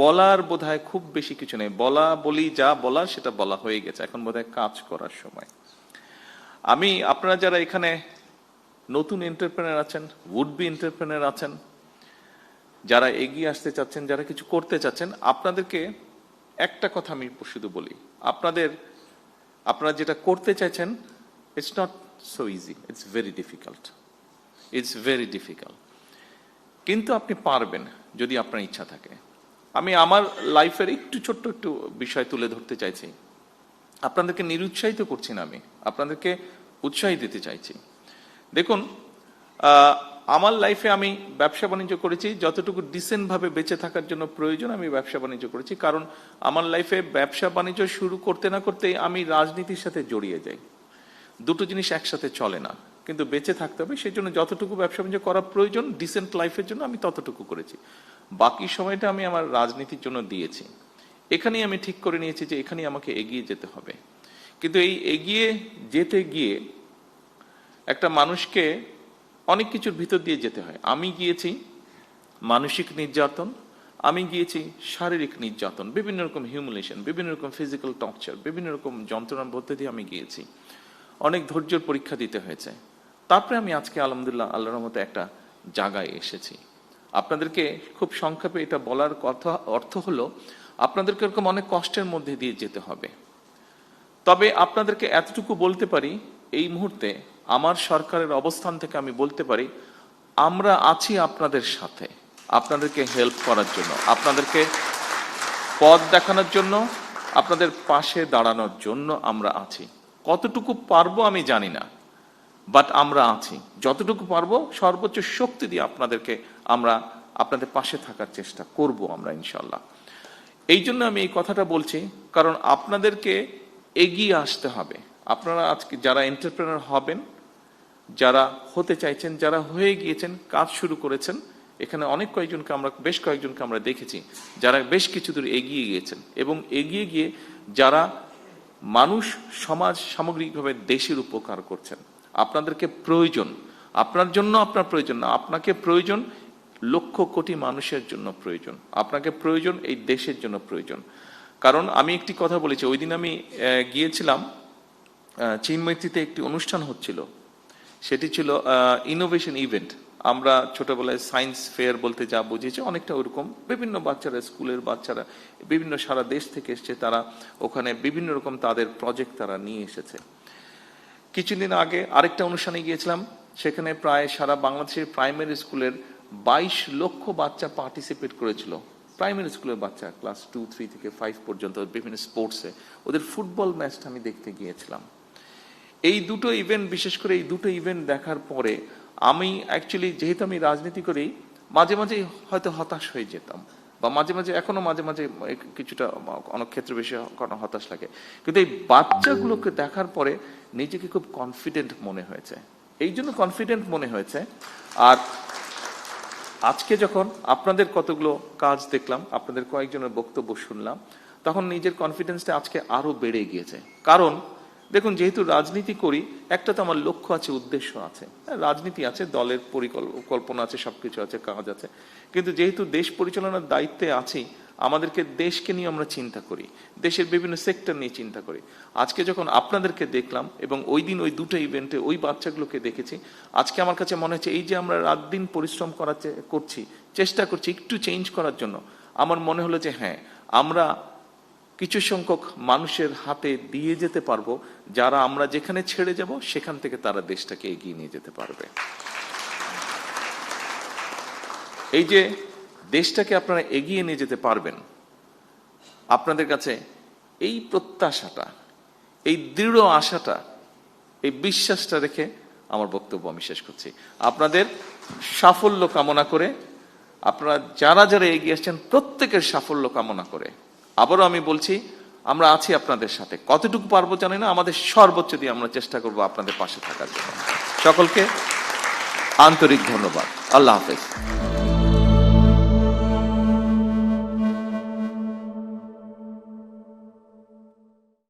বলার বোধহয় খুব বেশি কিছু নেই, বলি যা বলার সেটা বলা হয়ে গেছে, এখন বোধহয় কাজ করার সময়। আপনারা যারা এখানে নতুন এন্টারপ্রেনার আছেন, উড বি এন্টারপ্রেনার আছেন, যারা এগিয়ে আসতে চাচ্ছেন, যারা কিছু করতে চাচ্ছেন, আপনাদেরকে একটা কথা আমি শুধু বলি, আপনারা যেটা করতে চাইছেন, it's not so easy, it's very difficult, কিন্তু আপনি পারবেন যদি আপনার ইচ্ছা থাকে। আমি আমার লাইফের ছোট্ট একটু বিষয় তুলে ধরতে চাইছি। আপনাদেরকে নিরুৎসাহিত করছি না, আমি আপনাদেরকে উৎসাহ দিতে চাইছি। দেখুন, আমার লাইফে আমি ব্যবসা বাণিজ্য করেছি, যতটুকু ডিসেন্ট ভাবে বেঁচে থাকার জন্য প্রয়োজন আমি ব্যবসা বাণিজ্য করেছি। কারণ আমার লাইফে ব্যবসা বাণিজ্য শুরু করতে না করতে আমি রাজনীতির সাথে জড়িয়ে যাই। দুটো জিনিস একসাথে চলে না, কিন্তু বেঁচে থাকতে হবে, সেই জন্য যতটুকু ব্যবসা বাণিজ্য করা প্রয়োজন ডিসেন্ট লাইফের জন্য আমি ততটুকু করেছি, বাকি সময়টা আমি আমার রাজনীতির জন্য দিয়েছি। এখানেই আমি ঠিক করে নিয়েছি যে এখানেই আমাকে এগিয়ে যেতে হবে। কিন্তু এই এগিয়ে যেতে গিয়ে একটা মানুষকে অনেক কিছুর ভিতর দিয়ে যেতে হয়। আমি গিয়েছি মানসিক নির্যাতন, আমি গিয়েছি শারীরিক নির্যাতন, বিভিন্ন রকম হিউমিলেশন, বিভিন্ন রকম ফিজিক্যাল টর্চার, বিভিন্ন রকম যন্ত্রণার মধ্যে দিয়ে আমি গিয়েছি। অনেক ধৈর্যের পরীক্ষা দিতে হয়েছে। তারপরে আমি আজকে আলহামদুলিল্লাহ আল্লাহর রহমতে একটা জায়গায় এসেছি। আপনাদেরকে খুব সংক্ষেপে এটা বলার কথা অর্থ হলো, আপনাদেরকে এরকম অনেক কষ্টের মধ্যে দিয়ে যেতে হবে। তবে আপনাদেরকে এতটুকু বলতে পারি, এই মুহূর্তে আমার সরকারের অবস্থান থেকে আমি বলতে পারি, আমরা আছি আপনাদের সাথে, আপনাদেরকে হেল্প করার জন্য, আপনাদেরকে পথ দেখানোর জন্য, আপনাদের পাশে দাঁড়ানোর জন্য আমরা আছি। কতটুকু পারবো আমি জানি না, বাট আমরা আছি। যতটুকু পারবো সর্বোচ্চ শক্তি দিয়ে আমরা আপনাদের পাশে থাকার চেষ্টা করব আমরা ইনশাল্লাহ। এই জন্য আমি এই কথাটা বলছি, কারণ আপনাদেরকে এগিয়ে আসতে হবে। আপনারা আজকে যারা এন্টারপ্রেনার হবেন, যারা হতে চাইছেন, যারা হয়ে গিয়েছেন, কাজ শুরু করেছেন, এখানে বেশ কয়েকজনকে আমরা দেখেছি যারা বেশ কিছু দূর এগিয়ে গিয়েছেন, এবং এগিয়ে গিয়ে যারা মানুষ, সমাজ, সামগ্রিকভাবে দেশের উপকার করছেন। আপনাদেরকে প্রয়োজন, আপনার জন্য আপনার প্রয়োজন না, আপনাকে প্রয়োজন লক্ষ কোটি মানুষের জন্য প্রয়োজন, আপনাকে প্রয়োজন এই দেশের জন্য প্রয়োজন। কারণ আমি একটি কথা বলেছি, ওই দিন আমি গিয়েছিলাম চিনমৈত্রীতে, একটি অনুষ্ঠান হচ্ছিল, সেটি ছিল ইনোভেশন ইভেন্ট। আমরা ছোটবেলায় সায়েন্স ফেয়ার বলতে যা বুঝেছি, অনেকটা ওরকম। বিভিন্ন বাচ্চারা, স্কুলের বাচ্চারা বিভিন্ন সারা দেশ থেকে এসছে, তারা ওখানে বিভিন্ন রকম তাদের প্রজেক্ট তারা নিয়ে এসেছে। কিছুদিন আগে আরেকটা অনুষ্ঠানে গিয়েছিলাম, সেখানে প্রায় সারা বাংলাদেশের প্রাইমারি স্কুলের 22 লক্ষ বাচ্চা পার্টিসিপেট করেছিল। প্রাইমারি স্কুলের বাচ্চা, ক্লাস 2, 3 থেকে 5 পর্যন্ত বিভিন্ন স্পোর্টসে। ওদের ফুটবল ম্যাচটা আমি দেখতে গিয়েছিলাম। এই দুটো ইভেন্ট, বিশেষ করে এই দুটো ইভেন্ট দেখার পরে আমি অ্যাকচুয়ালি, যেহেতু আমি রাজনীতি করি, মাঝে মাঝে হয়তো হতাশ হয়ে যেতাম, বা এখনো মাঝে মাঝে কিছুটা অনেক ক্ষেত্রে বেশি হতাশ লাগে। কিন্তু এই বাচ্চাগুলোকে দেখার পরে নিজেকে খুব কনফিডেন্ট মনে হয়েছে। এই জন্য কনফিডেন্ট মনে হয়েছে। আর আজকে যখন আপনাদের কতগুলো কাজ দেখলাম, আপনাদের কয়েকজনের বক্তব্য শুনলাম, তখন নিজের কনফিডেন্সটা আজকে আরো বেড়ে গিয়েছে। কারণ দেখুন, যেহেতু রাজনীতি করি, একটা তো আমার লক্ষ্য আছে, উদ্দেশ্য আছে। রাজনীতি আছে, দলের পরিকল্পনা আছে, সবকিছু আছে, কাজ আছে। কিন্তু যেহেতু দেশ পরিচালনার দায়িত্বে আছি, আমাদেরকে দেশকে নিয়ে আমরা চিন্তা করি, দেশের বিভিন্ন সেক্টর নিয়ে চিন্তা করি। আজকে যখন আপনাদেরকে দেখলাম, এবং ওই দিন ওই দুটো ইভেন্টে ওই বাচ্চাগুলোকে দেখেছি, আজকে আমার কাছে মনে হচ্ছে এই যে আমরা রাত দিন পরিশ্রম করছি, চেষ্টা করছি একটু চেঞ্জ করার জন্য, আমার মনে হলো যে হ্যাঁ, আমরা কিছু সংখ্যক মানুষের হাতে দিয়ে যেতে পারবো, যারা আমরা যেখানে ছেড়ে যাব সেখান থেকে তারা দেশটাকে এগিয়ে নিয়ে যেতে পারবে। এই যে দেশটাকে আপনারা এগিয়ে নিয়ে যেতে পারবেন, আপনাদের কাছে এই প্রত্যাশাটা, এই দৃঢ় আশাটা, এই বিশ্বাসটা রেখে আমার বক্তব্য আমি শেষ করছি। আপনাদের সাফল্য কামনা করে, আপনারা যারা যারা এগিয়ে আসছেন প্রত্যেকের সাফল্য কামনা করে, আবারও আমি বলছি, আমরা আছি আপনাদের সাথে। কতটুকু পারবো জানি না, আমাদের সর্বোচ্চ দিয়ে আমরা চেষ্টা করব আপনাদের পাশে থাকার জন্য। সকলকে আন্তরিক ধন্যবাদ। আল্লাহ হাফেজ।